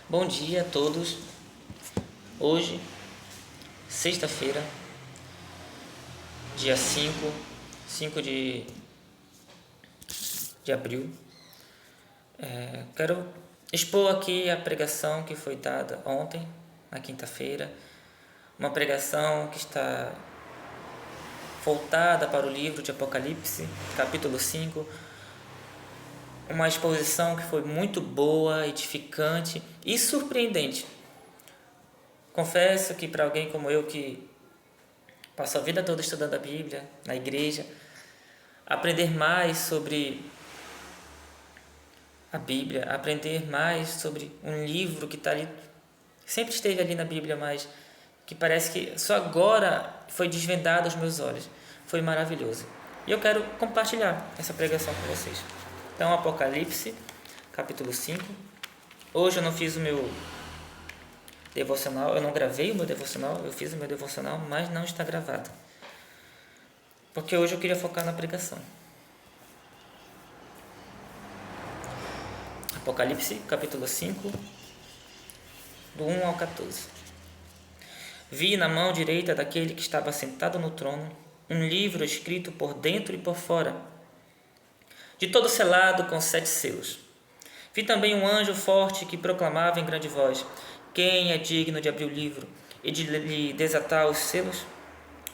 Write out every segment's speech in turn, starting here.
Bom dia a todos. Hoje, sexta-feira, dia 5 de abril, quero expor aqui a pregação que foi dada ontem, na quinta-feira, uma pregação que está voltada para o livro de Apocalipse, capítulo 5, uma exposição que foi muito boa, edificante e surpreendente. Confesso que para alguém como eu, que passou a vida toda estudando a Bíblia na igreja, aprender mais sobre a Bíblia, aprender mais sobre um livro que está ali, sempre esteve ali na Bíblia, mas que parece que só agora foi desvendado aos meus olhos. Foi maravilhoso. E eu quero compartilhar essa pregação com vocês. Então, Apocalipse, capítulo 5. Hoje eu não fiz o meu devocional, eu não gravei o meu devocional, eu fiz o meu devocional, mas não está gravado. Porque hoje eu queria focar na pregação. Apocalipse, capítulo 5, do 1 ao 14. Vi na mão direita daquele que estava sentado no trono um livro escrito por dentro e por fora, de todo selado com 7 selos. Vi também um anjo forte que proclamava em grande voz: quem é digno de abrir o livro e de lhe desatar os selos?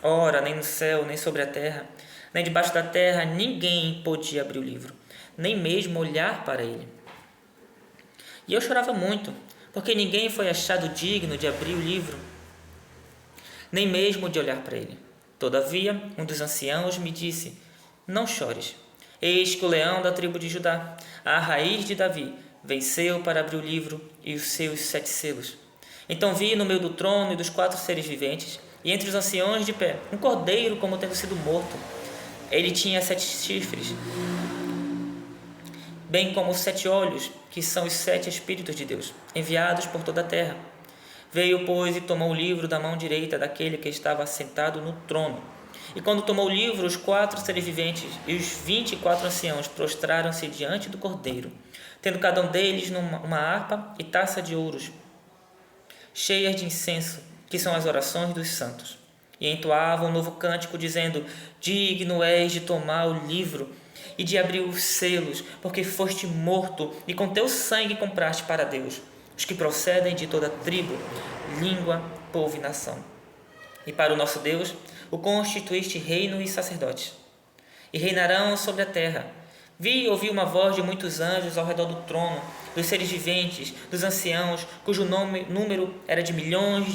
Ora, nem no céu, nem sobre a terra, nem debaixo da terra, ninguém podia abrir o livro, nem mesmo olhar para ele. E eu chorava muito, porque ninguém foi achado digno de abrir o livro, nem mesmo de olhar para ele. Todavia, um dos anciãos me disse: não chores. Eis que o leão da tribo de Judá, a raiz de Davi, venceu para abrir o livro e os seus 7 selos. Então vi no meio do trono e dos 4 seres viventes, e entre os anciãos de pé, um cordeiro como tendo sido morto. Ele tinha 7 chifres, bem como 7 olhos, que são os 7 Espíritos de Deus, enviados por toda a terra. Veio, pois, e tomou o livro da mão direita daquele que estava sentado no trono. E quando tomou o livro, os 4 seres viventes e os 24 anciãos prostraram-se diante do cordeiro, tendo cada um deles uma harpa e taça de ouros, cheias de incenso, que são as orações dos santos. E entoavam um novo cântico, dizendo: digno és de tomar o livro e de abrir os selos, porque foste morto e com teu sangue compraste para Deus os que procedem de toda tribo, língua, povo e nação. E para o nosso Deus o constituíste reino e sacerdotes, e reinarão sobre a terra. Vi e ouvi uma voz de muitos anjos ao redor do trono, dos seres viventes, dos anciãos, cujo número era de milhões,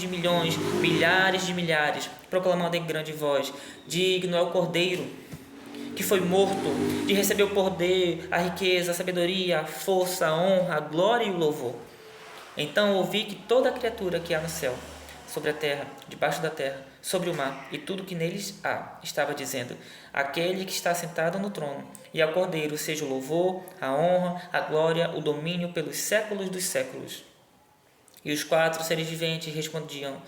milhares de milhares, proclamando em grande voz: digno é o Cordeiro que foi morto de receber o poder, a riqueza, a sabedoria, a força, a honra, a glória e o louvor. Então ouvi que toda criatura que há no céu, sobre a terra, debaixo da terra, sobre o mar e tudo que neles há, estava dizendo: aquele que está sentado no trono e ao Cordeiro seja o louvor, a honra, a glória, o domínio pelos séculos dos séculos. E os 4 seres viventes respondiam: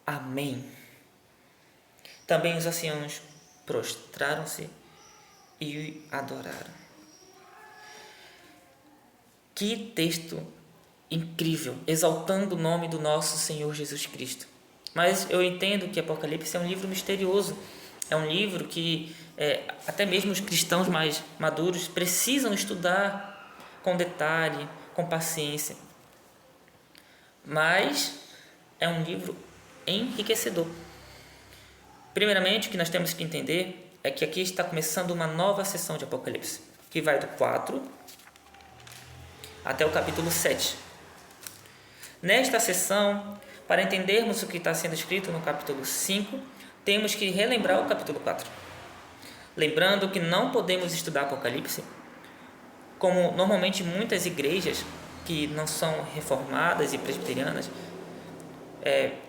Amém. Também os anciãos prostraram-se e adoraram. Que texto incrível, exaltando o nome do nosso Senhor Jesus Cristo. Mas eu entendo que Apocalipse é um livro misterioso, é um livro que até mesmo os cristãos mais maduros precisam estudar com detalhe, com paciência. Mas é um livro enriquecedor. Primeiramente, o que nós temos que entender é que aqui está começando uma nova sessão de Apocalipse, que vai do 4 até o capítulo 7. Nesta sessão, para entendermos o que está sendo escrito no capítulo 5, temos que relembrar o capítulo 4. Lembrando que não podemos estudar Apocalipse como normalmente muitas igrejas que não são reformadas e presbiterianas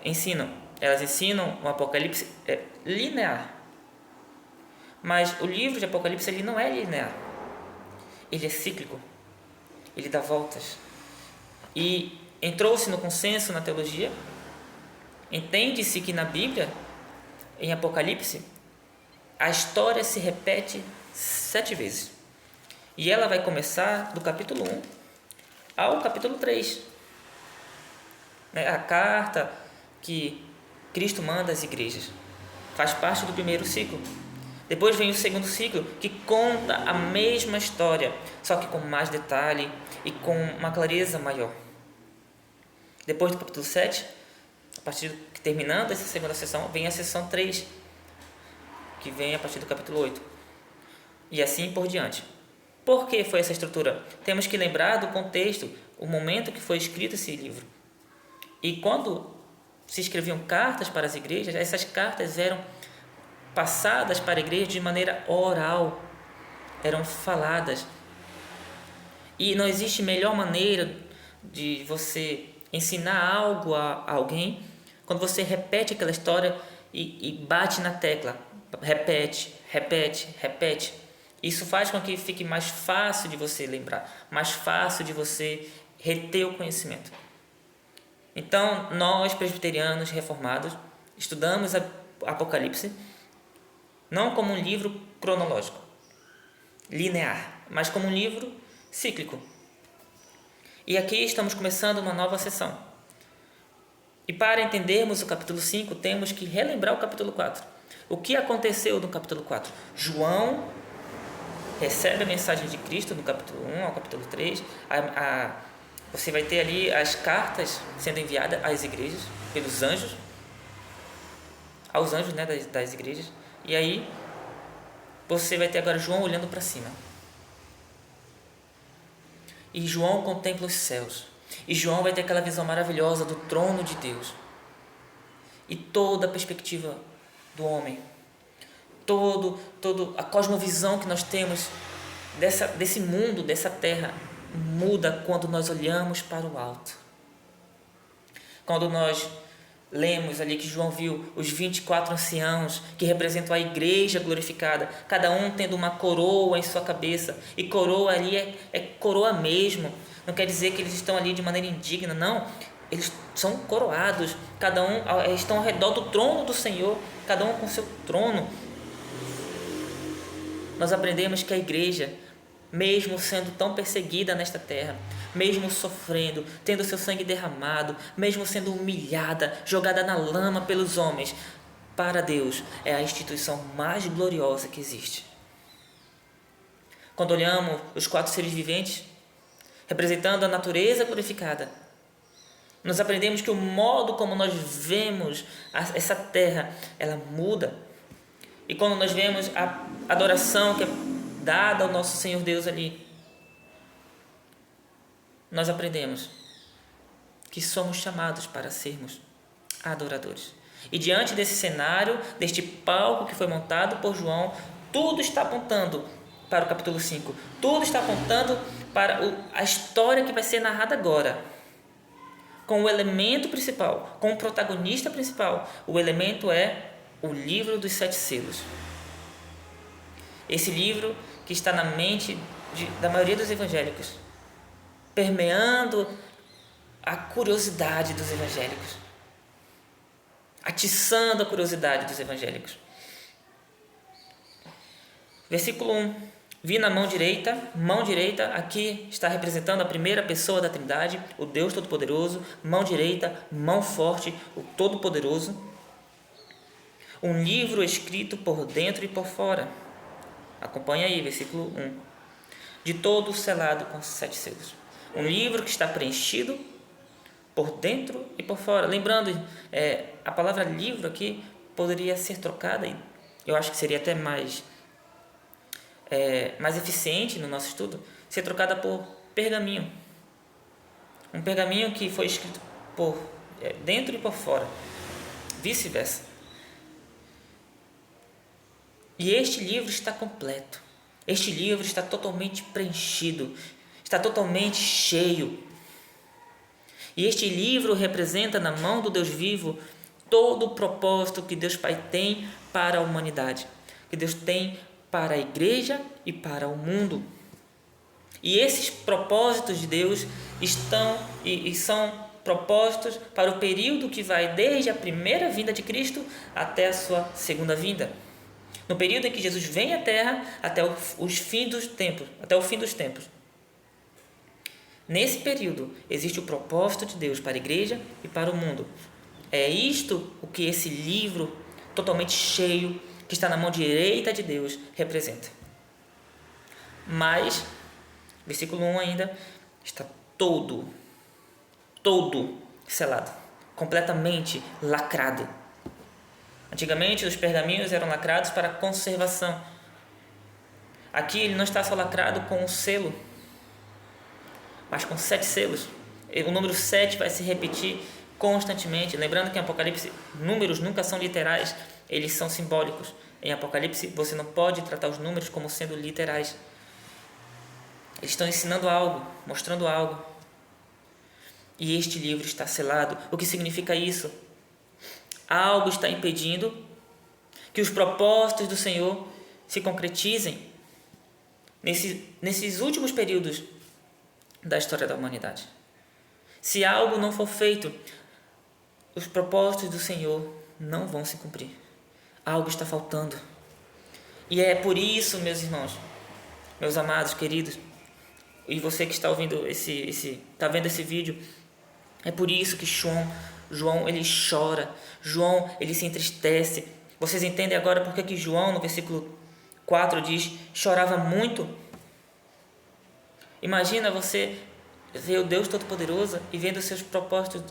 ensinam. Elas ensinam o Apocalipse linear. Mas o livro de Apocalipse ele não é linear. Ele é cíclico. Ele dá voltas. E entrou-se no consenso na teologia, entende-se que na Bíblia, em Apocalipse, a história se repete 7 vezes. E ela vai começar do capítulo 1 ao capítulo 3. né? A carta que Cristo manda às igrejas faz parte do primeiro ciclo. Depois vem o segundo ciclo, que conta a mesma história, só que com mais detalhe e com uma clareza maior. Depois do capítulo 7, terminando essa segunda sessão, vem a sessão 3, que vem a partir do capítulo 8. E assim por diante. Por que foi essa estrutura? Temos que lembrar do contexto, o momento que foi escrito esse livro. E quando se escreviam cartas para as igrejas, essas cartas eram passadas para a igreja de maneira oral, eram faladas. E não existe melhor maneira de você ensinar algo a alguém quando você repete aquela história e bate na tecla, repete, repete, repete. Isso faz com que fique mais fácil de você lembrar, mais fácil de você reter o conhecimento. Então, nós presbiterianos reformados estudamos Apocalipse não como um livro cronológico, linear, mas como um livro cíclico. E aqui estamos começando uma nova sessão. E para entendermos o capítulo 5, temos que relembrar o capítulo 4. O que aconteceu no capítulo 4? João recebe a mensagem de Cristo no capítulo 1 ao capítulo 3. Você vai ter ali as cartas sendo enviadas às igrejas, pelos anjos, aos anjos, né, das igrejas. E aí, você vai ter agora João olhando para cima. E João contempla os céus. E João vai ter aquela visão maravilhosa do trono de Deus. E toda a perspectiva do homem. Toda a cosmovisão que nós temos desse mundo, dessa terra, muda quando nós olhamos para o alto. Quando nós lemos ali que João viu os 24 anciãos que representam a igreja glorificada, cada um tendo uma coroa em sua cabeça, e coroa ali é coroa mesmo, não quer dizer que eles estão ali de maneira indigna, não, eles são coroados, cada um estão ao redor do trono do Senhor, cada um com seu trono. Nós aprendemos que a igreja, mesmo sendo tão perseguida nesta terra, mesmo sofrendo, tendo seu sangue derramado, mesmo sendo humilhada, jogada na lama pelos homens, para Deus é a instituição mais gloriosa que existe. Quando olhamos os 4 seres viventes, representando a natureza glorificada, nós aprendemos que o modo como nós vemos essa terra, ela muda. E quando nós vemos a adoração que é dada ao nosso Senhor Deus ali, nós aprendemos que somos chamados para sermos adoradores. E diante desse cenário, deste palco que foi montado por João, tudo está apontando para o capítulo 5. Tudo está apontando para a história que vai ser narrada agora. Com o elemento principal, com o protagonista principal. O elemento é o livro dos 7 selos. Esse livro que está na mente da maioria dos evangélicos, permeando a curiosidade dos evangélicos, atiçando a curiosidade dos evangélicos. Versículo 1. Vi na mão direita, aqui está representando a primeira pessoa da Trindade, o Deus Todo-Poderoso, mão direita, mão forte, o Todo-Poderoso. Um livro escrito por dentro e por fora. Acompanha aí, versículo 1. De todo selado com 7 selos. Um livro que está preenchido por dentro e por fora. Lembrando, a palavra livro aqui poderia ser trocada, e eu acho que seria até mais eficiente no nosso estudo, ser trocada por pergaminho. Um pergaminho que foi escrito por dentro e por fora. Vice-versa. E este livro está completo. Este livro está totalmente preenchido. Está totalmente cheio. E este livro representa na mão do Deus vivo todo o propósito que Deus Pai tem para a humanidade, que Deus tem para a igreja e para o mundo. E esses propósitos de Deus são propósitos para o período que vai desde a primeira vinda de Cristo até a sua segunda vinda. No período em que Jesus vem à Terra até o fim dos tempos. Nesse período, existe o propósito de Deus para a igreja e para o mundo. É isto o que esse livro totalmente cheio, que está na mão direita de Deus, representa. Mas, versículo 1 ainda, está todo selado, completamente lacrado. Antigamente, os pergaminhos eram lacrados para conservação. Aqui ele não está só lacrado com um selo, mas com 7 selos. O número 7 vai se repetir constantemente. Lembrando que em Apocalipse, números nunca são literais, eles são simbólicos. Em Apocalipse, você não pode tratar os números como sendo literais. Eles estão ensinando algo, mostrando algo. E este livro está selado. O que significa isso? Algo está impedindo que os propósitos do Senhor se concretizem nesses últimos períodos da história da humanidade. Se algo não for feito, os propósitos do Senhor não vão se cumprir. Algo está faltando. E é por isso, meus irmãos, meus amados, queridos, e você que está ouvindo está vendo esse vídeo, é por isso que João ele chora, João ele se entristece. Vocês entendem agora por que João no versículo 4 diz, chorava muito? Imagina você ver o Deus Todo-Poderoso e vendo seus propósitos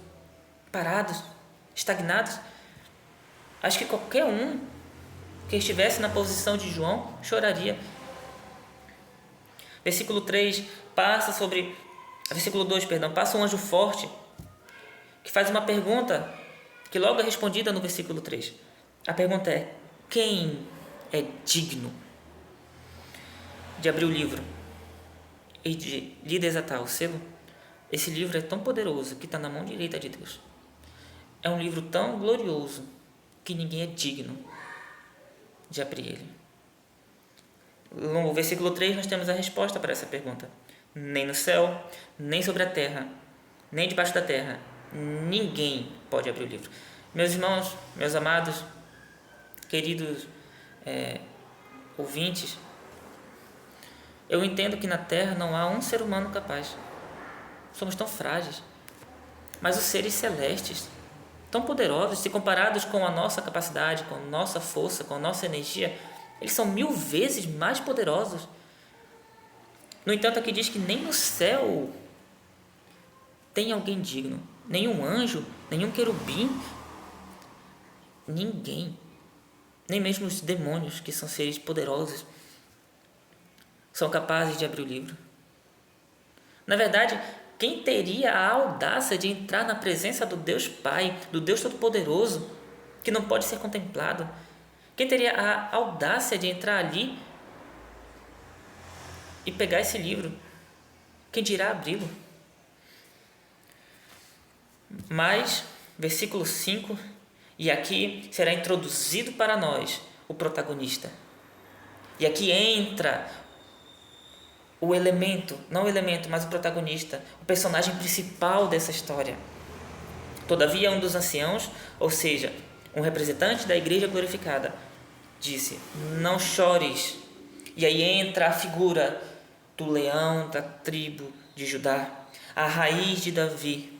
parados, estagnados. Acho que qualquer um que estivesse na posição de João choraria. Versículo 2, passa um anjo forte que faz uma pergunta que logo é respondida no versículo 3. A pergunta é: quem é digno de abrir o livro e de lhe desatar o selo? Esse livro é tão poderoso que está na mão direita de Deus. É um livro tão glorioso que ninguém é digno de abrir ele. No versículo 3 nós temos a resposta para essa pergunta. Nem no céu, nem sobre a terra, nem debaixo da terra, ninguém pode abrir o livro. Meus irmãos, meus amados, queridos ouvintes, eu entendo que na terra não há um ser humano capaz. Somos tão frágeis. Mas os seres celestes, tão poderosos, se comparados com a nossa capacidade, com a nossa força, com a nossa energia, eles são 1000 vezes mais poderosos. No entanto, aqui diz que nem no céu tem alguém digno. Nenhum anjo, nenhum querubim, ninguém. Nem mesmo os demônios, que são seres poderosos, são capazes de abrir o livro. Na verdade, quem teria a audácia de entrar na presença do Deus Pai, do Deus Todo-Poderoso, que não pode ser contemplado? Quem teria a audácia de entrar ali e pegar esse livro? Quem dirá abri-lo? Mas, versículo 5, e aqui será introduzido para nós o protagonista. E aqui entra o elemento, não o elemento, mas o protagonista, o personagem principal dessa história. Todavia, um dos anciãos, ou seja, um representante da igreja glorificada, disse: não chores. E aí entra a figura do leão da tribo de Judá, a raiz de Davi.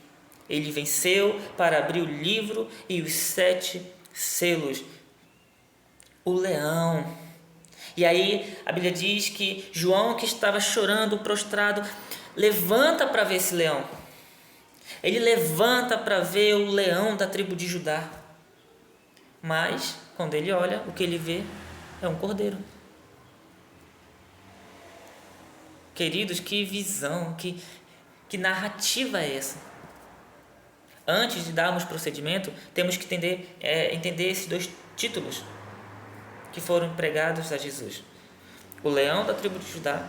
Ele venceu para abrir o livro e os 7 selos. O leão. E aí a Bíblia diz que João, que estava chorando, prostrado, levanta para ver esse leão. Ele levanta para ver o leão da tribo de Judá. Mas, quando ele olha, o que ele vê é um cordeiro. Queridos, que visão, que narrativa é essa? Antes de darmos procedimento, temos que entender esses 2 títulos que foram pregados a Jesus: o leão da tribo de Judá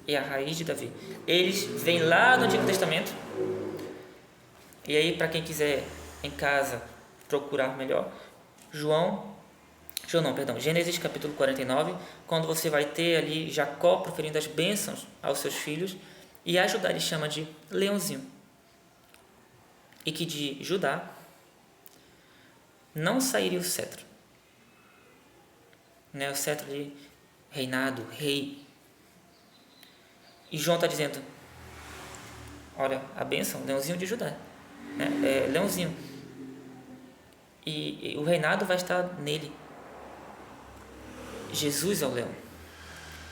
e a raiz de Davi. Eles vêm lá no Antigo Testamento. E aí, para quem quiser em casa procurar melhor, Gênesis capítulo 49, quando você vai ter ali Jacó proferindo as bênçãos aos seus filhos, e a Judá ele chama de leãozinho. E que de Judá não sairia o cetro. O cetro de reinado, rei. E João está dizendo: Olha, a bênção, leãozinho de Judá, né? Leãozinho. E o reinado vai estar nele. Jesus é o leão.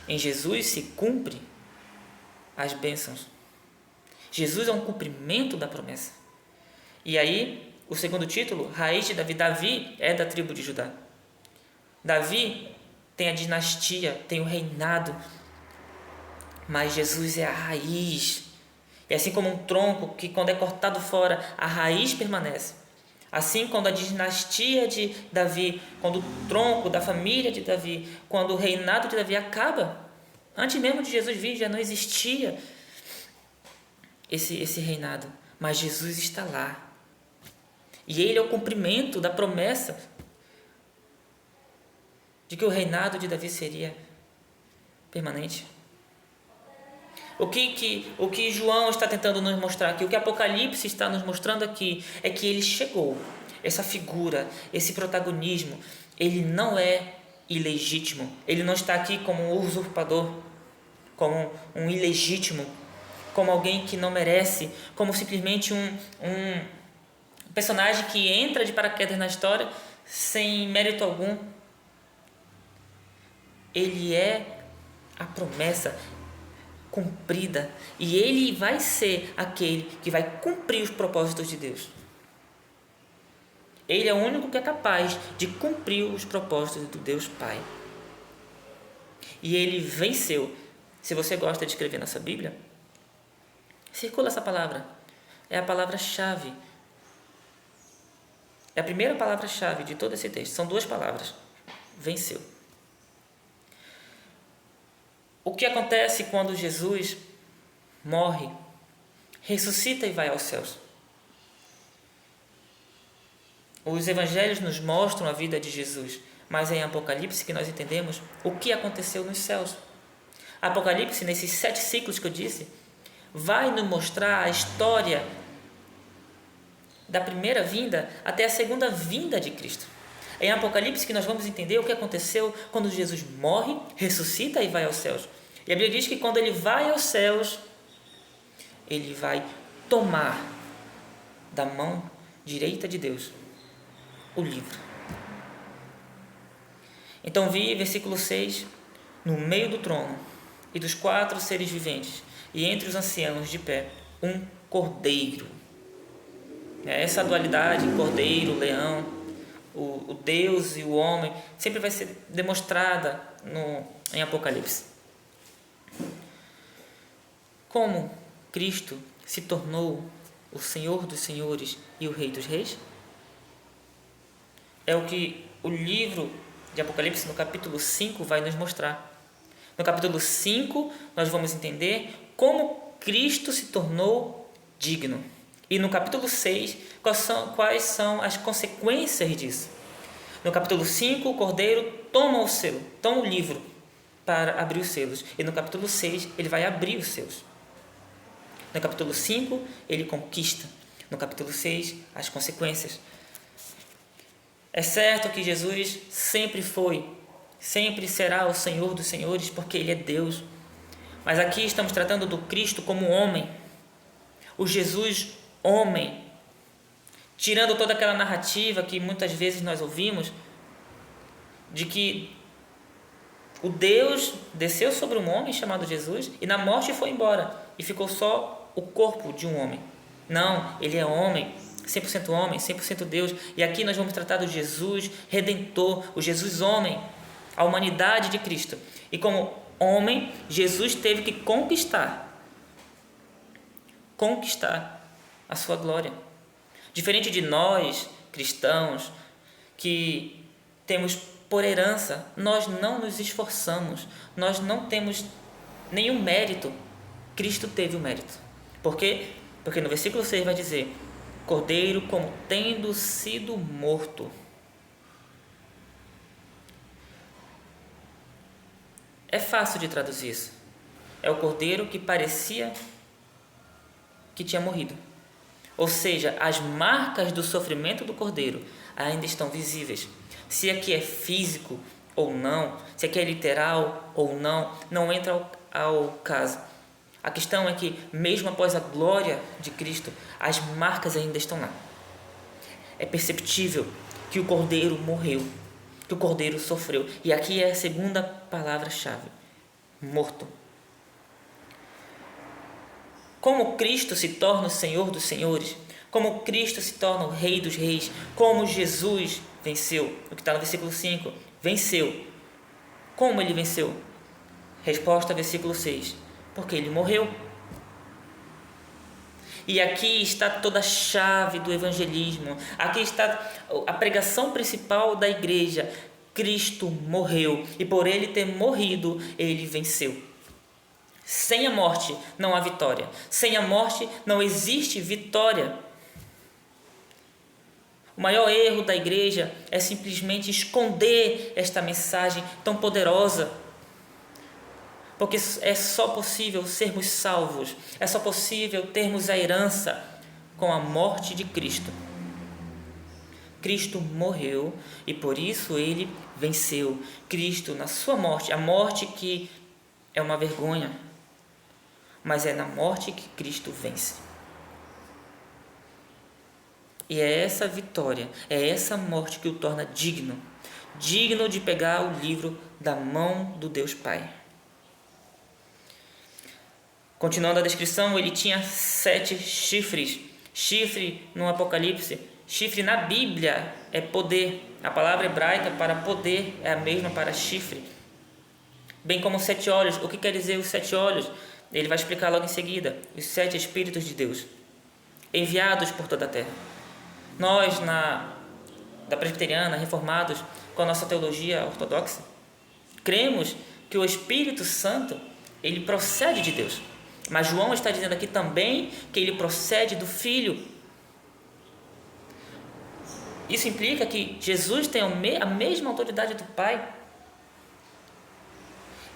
Em Jesus se cumpre as bênçãos. Jesus é um cumprimento da promessa. E aí, o segundo título, raiz de Davi. Davi é da tribo de Judá. Davi tem a dinastia, tem o reinado, mas Jesus é a raiz. E assim como um tronco que, quando é cortado fora, a raiz permanece. Assim, quando a dinastia de Davi, quando o tronco da família de Davi, quando o reinado de Davi acaba, antes mesmo de Jesus vir, já não existia esse reinado, mas Jesus está lá. E ele é o cumprimento da promessa de que o reinado de Davi seria permanente. O que João está tentando nos mostrar aqui, o que Apocalipse está nos mostrando aqui, é que ele chegou. Essa figura, esse protagonismo, ele não é ilegítimo. Ele não está aqui como um usurpador, como um ilegítimo, como alguém que não merece, como simplesmente um personagem que entra de paraquedas na história sem mérito algum. Ele é a promessa cumprida, e ele vai ser aquele que vai cumprir os propósitos de Deus. Ele é o único que é capaz de cumprir os propósitos do Deus Pai. E ele venceu. Se você gosta de escrever na sua Bíblia, circula essa palavra. É a palavra-chave. É a primeira palavra-chave de todo esse texto. São duas palavras. Venceu. O que acontece quando Jesus morre, ressuscita e vai aos céus? Os evangelhos nos mostram a vida de Jesus, mas é em Apocalipse que nós entendemos o que aconteceu nos céus. Apocalipse, nesses 7 ciclos que eu disse, vai nos mostrar a história da primeira vinda até a segunda vinda de Cristo. É em Apocalipse que nós vamos entender o que aconteceu quando Jesus morre, ressuscita e vai aos céus. E a Bíblia diz que quando ele vai aos céus, ele vai tomar da mão direita de Deus o livro. Então vi, versículo 6, no meio do trono e dos 4 seres viventes, e entre os anciãos de pé, um cordeiro. Essa dualidade, cordeiro, leão, o Deus e o homem, sempre vai ser demonstrada em Apocalipse. Como Cristo se tornou o Senhor dos senhores e o Rei dos reis? É o que o livro de Apocalipse, no capítulo 5, vai nos mostrar. No capítulo 5, nós vamos entender como Cristo se tornou digno. E no capítulo 6, quais são as consequências disso. No capítulo 5, o cordeiro toma o livro para abrir os selos. E no capítulo 6, ele vai abrir os selos. No capítulo 5, ele conquista. No capítulo 6, as consequências. É certo que Jesus sempre foi, sempre será o Senhor dos senhores, porque Ele é Deus. Mas aqui estamos tratando do Cristo como homem. O Jesus homem. Tirando toda aquela narrativa que muitas vezes nós ouvimos, de que o Deus desceu sobre um homem chamado Jesus e na morte foi embora. E ficou só o corpo de um homem. Não, ele é homem, 100% Deus. E aqui nós vamos tratar do Jesus Redentor, o Jesus homem, a humanidade de Cristo. E como homem, Jesus teve que conquistar a sua glória. Diferente de nós, cristãos, que temos por herança, nós não nos esforçamos, nós não temos nenhum mérito. Cristo teve o mérito. Por quê? Porque no versículo 6 vai dizer: Cordeiro como tendo sido morto. É fácil de traduzir isso. É o cordeiro que parecia que tinha morrido. Ou seja, as marcas do sofrimento do cordeiro ainda estão visíveis. Se aqui é físico ou não, se aqui é literal ou não, não entra ao caso. A questão é que, mesmo após a glória de Cristo, as marcas ainda estão lá. É perceptível que o Cordeiro morreu, que o Cordeiro sofreu. E aqui é a segunda palavra-chave: morto. Como Cristo se torna o Senhor dos Senhores, como Cristo se torna o Rei dos Reis, como Jesus venceu, o que está no versículo 5, venceu. Como ele venceu? Resposta, versículo 6, porque ele morreu. E aqui está toda a chave do evangelismo, aqui está a pregação principal da igreja. Cristo morreu, e por ele ter morrido, ele venceu. Sem a morte não há vitória, sem a morte não existe vitória. O maior erro da igreja é simplesmente esconder esta mensagem tão poderosa, porque é só possível sermos salvos, é só possível termos a herança com a morte de Cristo. Cristo morreu e por isso ele venceu. Cristo, na sua morte, a morte que é uma vergonha, mas é na morte que Cristo vence. E é essa vitória, é essa morte que o torna digno, digno de pegar o livro da mão do Deus Pai. Continuando a descrição, ele tinha 7 chifres. Chifre no Apocalipse, chifre na Bíblia é poder. A palavra hebraica para poder é a mesma para chifre. Bem como 7 olhos. O que quer dizer os 7 olhos? Ele vai explicar logo em seguida. Os 7 Espíritos de Deus, enviados por toda a terra. Nós, da presbiteriana, reformados, com a nossa teologia ortodoxa, cremos que o Espírito Santo, ele procede de Deus. Mas João está dizendo aqui também que ele procede do Filho. Isso implica que Jesus tem a mesma autoridade do Pai.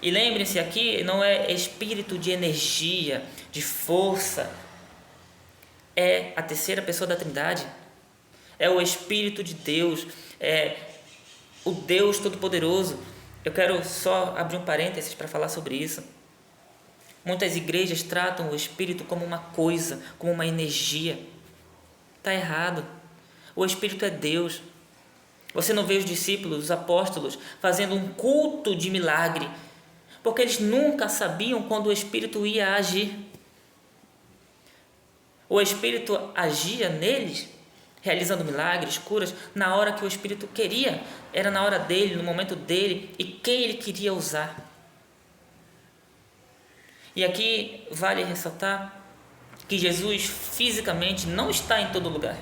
E lembrem-se, aqui não é espírito de energia, de força. É a terceira pessoa da Trindade. É o Espírito de Deus. É o Deus Todo-Poderoso. Eu quero só abrir um parênteses para falar sobre isso. Muitas igrejas tratam o Espírito como uma coisa, como uma energia. Está errado. O Espírito é Deus. Você não vê os discípulos, os apóstolos, fazendo um culto de milagre, porque eles nunca sabiam quando o Espírito ia agir. O Espírito agia neles, realizando milagres, curas, na hora que o Espírito queria. Era na hora dele, no momento dele, e quem ele queria usar. E aqui vale ressaltar que Jesus fisicamente não está em todo lugar.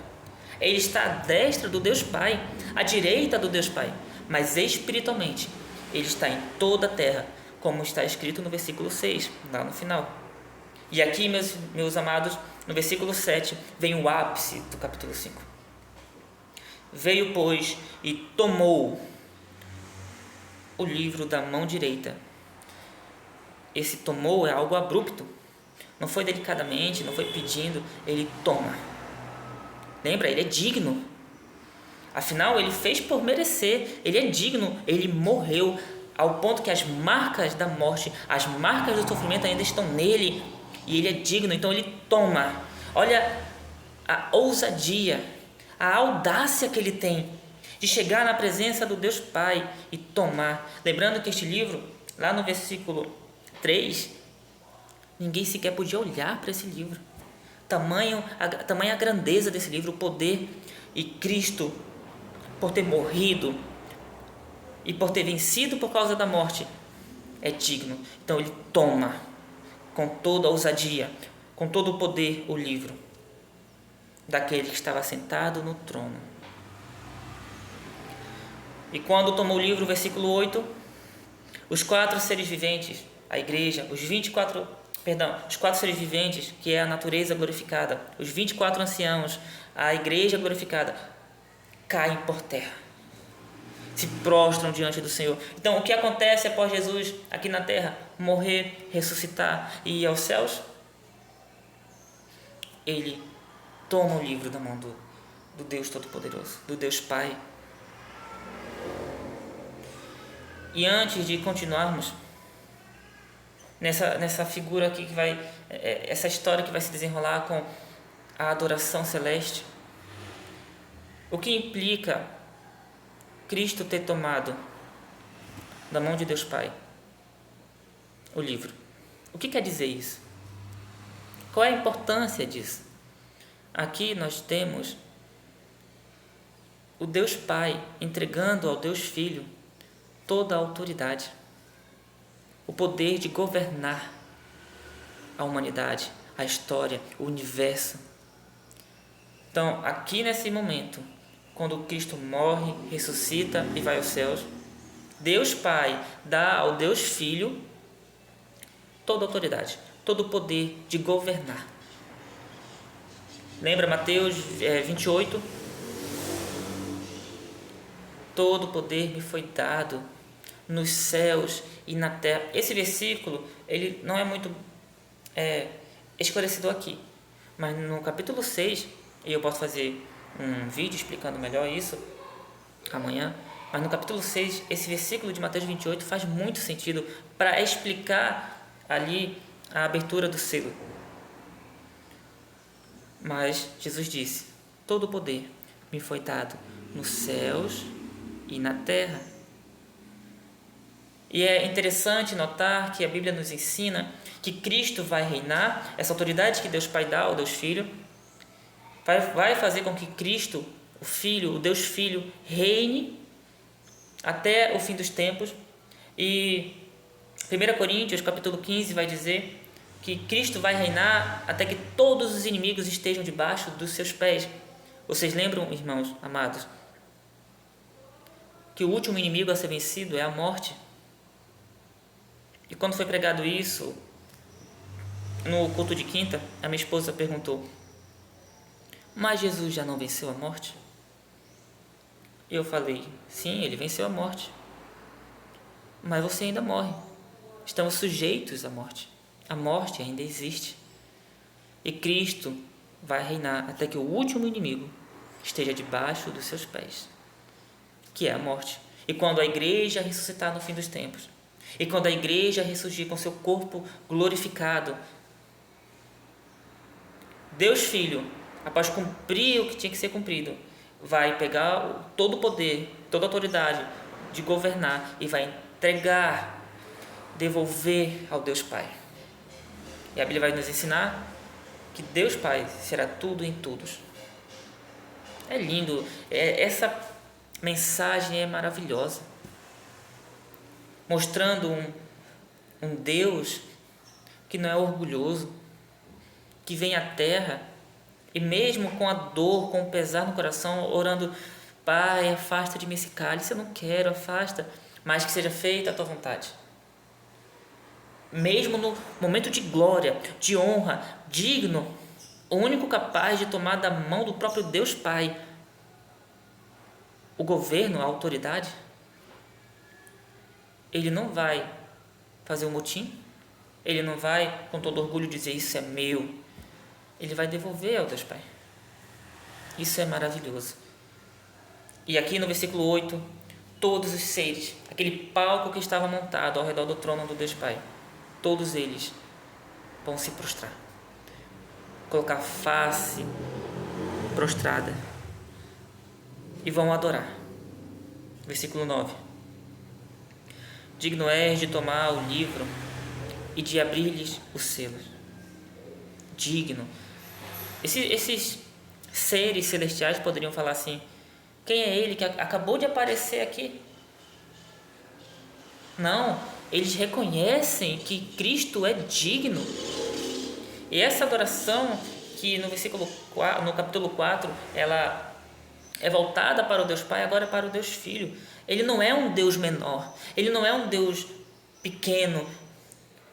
Ele está à destra do Deus Pai, à direita do Deus Pai, mas espiritualmente ele está em toda a terra, como está escrito no versículo 6, lá no final. E aqui, meus amados, no versículo 7, vem o ápice do capítulo 5. Veio, pois, e tomou o livro da mão direita. Esse tomou é algo abrupto. Não foi delicadamente, não foi pedindo, ele toma. Lembra? Ele é digno. Afinal, ele fez por merecer. Ele é digno. Ele morreu ao ponto que as marcas da morte, as marcas do sofrimento ainda estão nele. E ele é digno, então ele toma. Olha a ousadia, a audácia que ele tem de chegar na presença do Deus Pai e tomar. Lembrando que este livro, lá no versículo 3, ninguém sequer podia olhar para esse livro. Tamanha a grandeza desse livro, o poder. E Cristo, por ter morrido e por ter vencido por causa da morte, é digno. Então ele toma com toda a ousadia, com todo o poder, o livro daquele que estava sentado no trono. E quando tomou o livro, versículo 8, os 4 seres viventes, a igreja, os 4 seres viventes, que é a natureza glorificada, os 24 anciãos, a igreja glorificada, caem por terra, se prostram diante do Senhor. Então, o que acontece após Jesus aqui na terra? Morrer, ressuscitar e ir aos céus? Ele toma o livro da mão do Deus Todo-Poderoso, do Deus Pai. E antes de continuarmos, nessa figura aqui que vai, essa história que vai se desenrolar com a adoração celeste. O que implica Cristo ter tomado da mão de Deus Pai o livro? O que quer dizer isso? Qual é a importância disso? Aqui nós temos o Deus Pai entregando ao Deus Filho toda a autoridade, o poder de governar a humanidade, a história, o universo. Então, aqui nesse momento, quando Cristo morre, ressuscita e vai aos céus, Deus Pai dá ao Deus Filho toda a autoridade, todo o poder de governar. Lembra Mateus 28? Todo o poder me foi dado nos céus e na terra. Esse versículo ele não é muito esclarecedor aqui, mas no capítulo 6, e eu posso fazer um vídeo explicando melhor isso amanhã, mas no capítulo 6, esse versículo de Mateus 28 faz muito sentido para explicar ali a abertura do selo. Mas Jesus disse: todo o poder me foi dado nos céus e na terra. E é interessante notar que a Bíblia nos ensina que Cristo vai reinar, essa autoridade que Deus Pai dá ao Deus Filho, vai fazer com que Cristo, o Filho, o Deus Filho, reine até o fim dos tempos. E 1 Coríntios, capítulo 15, vai dizer que Cristo vai reinar até que todos os inimigos estejam debaixo dos seus pés. Vocês lembram, irmãos amados, que o último inimigo a ser vencido é a morte? E quando foi pregado isso, no culto de quinta, a minha esposa perguntou: mas Jesus já não venceu a morte? Eu falei: sim, ele venceu a morte, mas você ainda morre. Estamos sujeitos à morte. A morte ainda existe. E Cristo vai reinar até que o último inimigo esteja debaixo dos seus pés, que é a morte. E quando a igreja ressuscitar no fim dos tempos, e quando a igreja ressurgir com seu corpo glorificado, Deus Filho, após cumprir o que tinha que ser cumprido, vai pegar todo o poder, toda a autoridade de governar e vai entregar, devolver ao Deus Pai. E a Bíblia vai nos ensinar que Deus Pai será tudo em todos. É lindo, essa mensagem é maravilhosa, mostrando um Deus que não é orgulhoso, que vem à terra e mesmo com a dor, com o pesar no coração, orando: Pai, afasta de mim esse cálice, eu não quero, afasta, mas que seja feita a tua vontade. Mesmo no momento de glória, de honra, digno, o único capaz de tomar da mão do próprio Deus Pai o governo, a autoridade, ele não vai fazer um motim, ele não vai com todo orgulho dizer: isso é meu. Ele vai devolver ao Deus Pai. Isso é maravilhoso. E aqui no versículo 8, todos os seres, aquele palco que estava montado ao redor do trono do Deus Pai, todos eles vão se prostrar, colocar a face prostrada e vão adorar. Versículo 9: digno és de tomar o livro e de abrir-lhes os selos. Digno. Esses seres celestiais poderiam falar assim: quem é ele que acabou de aparecer aqui? Não, eles reconhecem que Cristo é digno. E essa adoração que no capítulo 4, ela é voltada para o Deus Pai, agora para o Deus Filho. Ele não é um Deus menor, ele não é um Deus pequeno,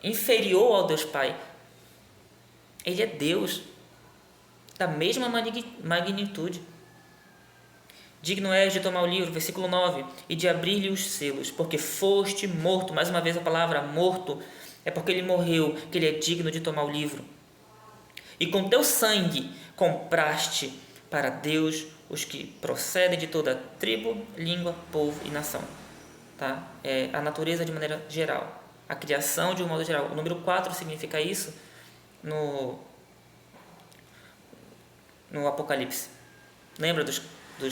inferior ao Deus Pai. Ele é Deus da mesma magnitude. Digno és de tomar o livro, versículo 9, e de abrir-lhe os selos, porque foste morto. Mais uma vez a palavra morto é porque ele morreu, que ele é digno de tomar o livro. E com teu sangue compraste para Deus os que procedem de toda tribo, língua, povo e nação. Tá? É a natureza de maneira geral. a criação de um modo geral. O número 4 significa isso no Apocalipse. Lembra dos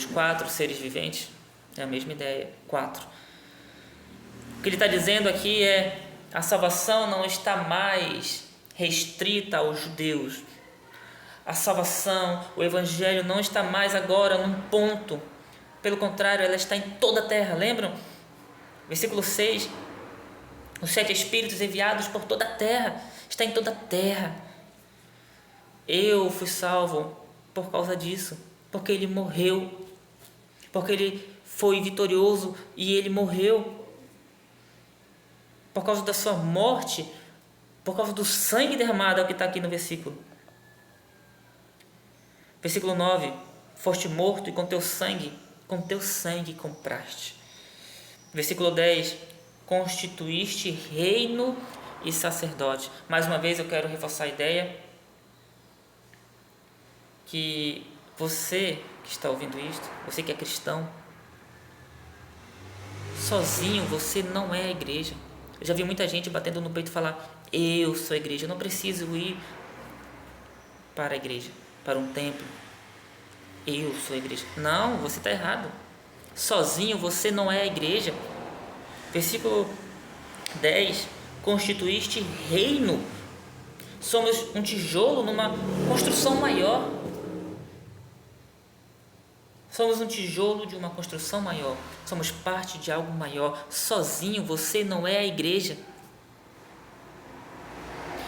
4 seres viventes? É a mesma ideia, 4. O que ele está dizendo aqui é: a salvação não está mais restrita aos judeus. A salvação, o Evangelho não está mais agora num ponto. Pelo contrário, ela está em toda a terra. Lembram? Versículo 6. Os 7 Espíritos enviados por toda a terra. Está em toda a terra. Eu fui salvo por causa disso. Porque Ele morreu. Porque Ele foi vitorioso e Ele morreu. Por causa da sua morte. Por causa do sangue derramado, é o que está aqui no versículo. Versículo 9. Foste morto e com teu sangue compraste. Versículo 10. Constituíste reino e sacerdote. Mais uma vez eu quero reforçar a ideia que você que está ouvindo isto, você que é cristão, sozinho você não é a igreja. Eu já vi muita gente batendo no peito e falar: eu sou a igreja, eu não preciso ir para a igreja, para um templo. Eu sou a igreja. Não, você está errado. Sozinho você não é a igreja. Versículo 10. Constituíste reino. Somos um tijolo numa construção maior. Somos um tijolo de uma construção maior. Somos parte de algo maior. Sozinho você não é a igreja.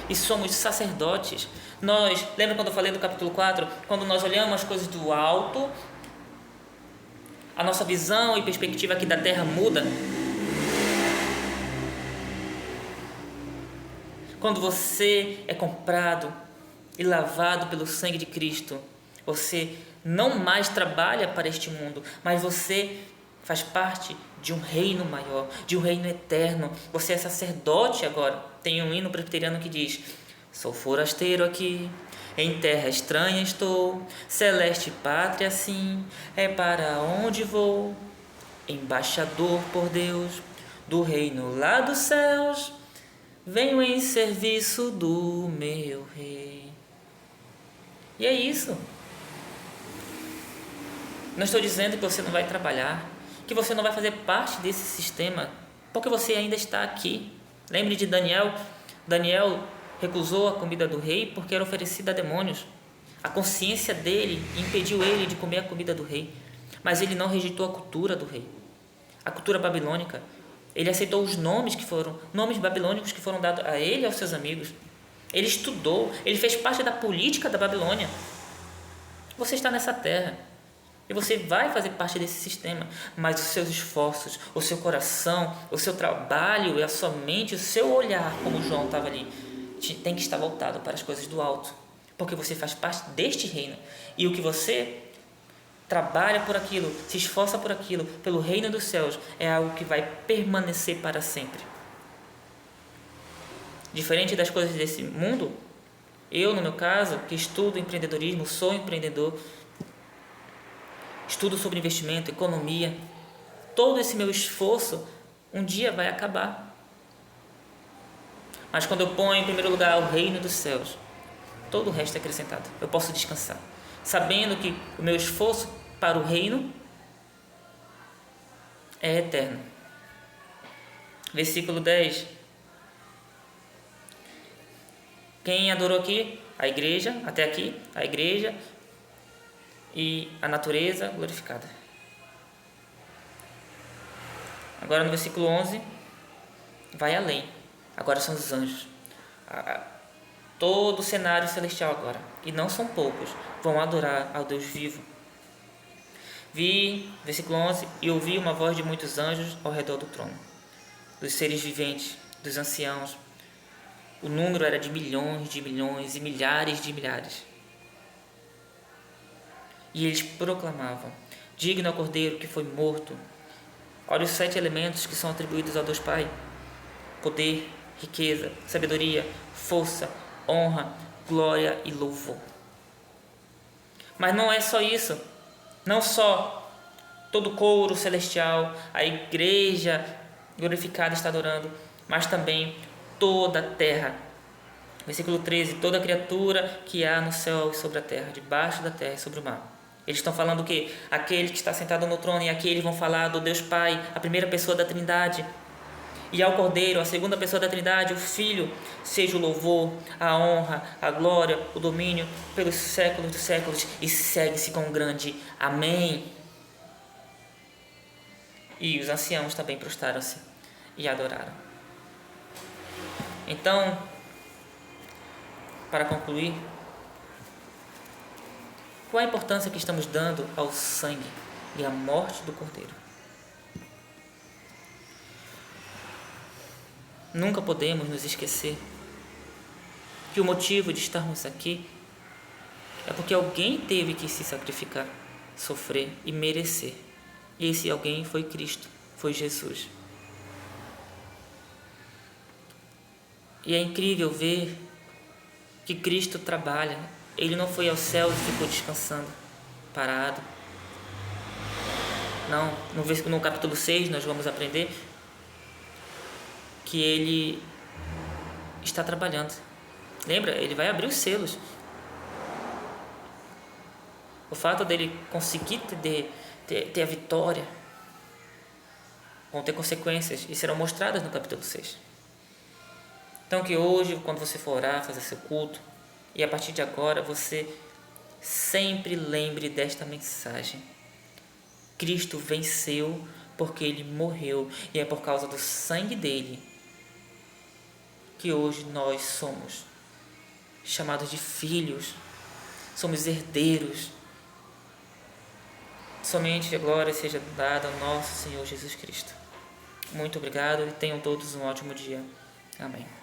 E somos sacerdotes. Lembra quando eu falei do capítulo 4? Quando nós olhamos as coisas do alto, a nossa visão e perspectiva aqui da terra muda. Quando você é comprado e lavado pelo sangue de Cristo, você não mais trabalha para este mundo, mas você faz parte de um reino maior, de um reino eterno. Você é sacerdote agora. Tem um hino presbiteriano que diz: sou forasteiro aqui, em terra estranha estou, celeste pátria sim, é para onde vou. Embaixador por Deus, do reino lá dos céus, venho em serviço do meu rei. E é isso. Não estou dizendo que você não vai trabalhar, que você não vai fazer parte desse sistema, porque você ainda está aqui. Lembre de Daniel. Daniel recusou a comida do rei porque era oferecida a demônios. A consciência dele impediu ele de comer a comida do rei. Mas ele não rejeitou a cultura do rei, a cultura babilônica. Ele aceitou os nomes babilônicos que foram dados a ele e aos seus amigos. Ele estudou, ele fez parte da política da Babilônia. Você está nessa terra e você vai fazer parte desse sistema, mas os seus esforços, o seu coração, o seu trabalho e a sua mente, o seu olhar, como João estava ali, tem que estar voltado para as coisas do alto, porque você faz parte deste reino, e o que você trabalha por aquilo, se esforça por aquilo, pelo reino dos céus, é algo que vai permanecer para sempre. Diferente das coisas desse mundo, eu, no meu caso, que estudo empreendedorismo, sou empreendedor, estudo sobre investimento, economia, todo esse meu esforço um dia vai acabar. Mas quando eu ponho em primeiro lugar o reino dos céus, todo o resto é acrescentado. Eu posso descansar, sabendo que o meu esforço para o reino é eterno. Versículo 10. Quem adorou aqui? A igreja, até aqui, a igreja e a natureza glorificada. Agora no versículo 11, vai além. Agora são os anjos. Todo o cenário celestial agora, e não são poucos, vão adorar ao Deus vivo. Versículo 11, e ouvi uma voz de muitos anjos ao redor do trono, dos seres viventes, dos anciãos. O número era de milhões e milhares de milhares. E eles proclamavam: digno ao Cordeiro que foi morto. Olha os 7 elementos que são atribuídos ao Deus Pai: poder, riqueza, sabedoria, força, honra, glória e louvor. Mas não é só isso. Não só todo o coro celestial, a igreja glorificada está adorando, mas também toda a terra. Versículo 13, toda criatura que há no céu e sobre a terra, debaixo da terra e sobre o mar. Eles estão falando que aquele que está sentado no trono, e aqui eles vão falar do Deus Pai, a primeira pessoa da Trindade, e ao Cordeiro, a segunda pessoa da Trindade, o Filho, seja o louvor, a honra, a glória, o domínio pelos séculos dos séculos, e segue-se com um grande amém. E os anciãos também prostraram-se e adoraram. Então, para concluir, qual a importância que estamos dando ao sangue e à morte do Cordeiro? Nunca podemos nos esquecer que o motivo de estarmos aqui é porque alguém teve que se sacrificar, sofrer e merecer. E esse alguém foi Cristo, foi Jesus. E é incrível ver que Cristo trabalha. Ele não foi aos céus e ficou descansando, parado. Não, no capítulo 6 nós vamos aprender que ele está trabalhando. Lembra? Ele vai abrir os selos. O fato dele conseguir ter a vitória vão ter consequências e serão mostradas no capítulo 6. Então que hoje, quando você for orar, fazer seu culto, e a partir de agora você sempre lembre desta mensagem. Cristo venceu porque Ele morreu, e é por causa do sangue dele que hoje nós somos chamados de filhos, somos herdeiros. Somente a glória seja dada ao nosso Senhor Jesus Cristo. Muito obrigado e tenham todos um ótimo dia. Amém.